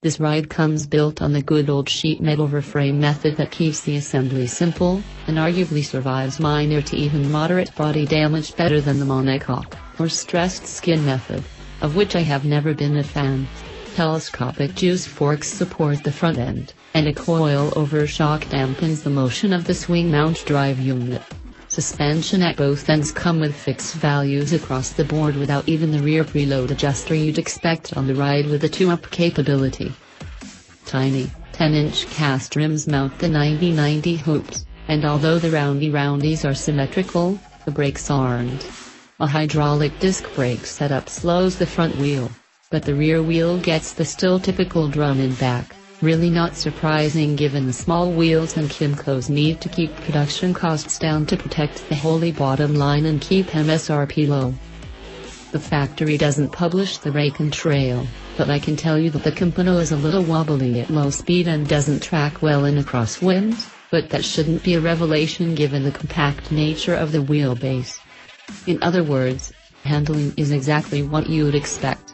This ride comes built on the good old sheet metal overframe method that keeps the assembly simple, and arguably survives minor to even moderate body damage better than the monocoque, or stressed skin method, of which I have never been a fan. Telescopic juice forks support the front end, and a coil-over shock dampens the motion of the swing mount drive unit. Suspension at both ends come with fixed values across the board without even the rear preload adjuster you'd expect on the ride with a 2-up capability. Tiny, 10-inch cast rims mount the 90/90 hoops, and although the roundies are symmetrical, the brakes aren't. A hydraulic disc brake setup slows the front wheel, but the rear wheel gets the still typical drum in back. Really not surprising given the small wheels and KYMCO's need to keep production costs down to protect the holy bottom line and keep MSRP low. The factory doesn't publish the rake and trail, but I can tell you that the Compagno is a little wobbly at low speed and doesn't track well in a crosswind, but that shouldn't be a revelation given the compact nature of the wheelbase. In other words, handling is exactly what you'd expect.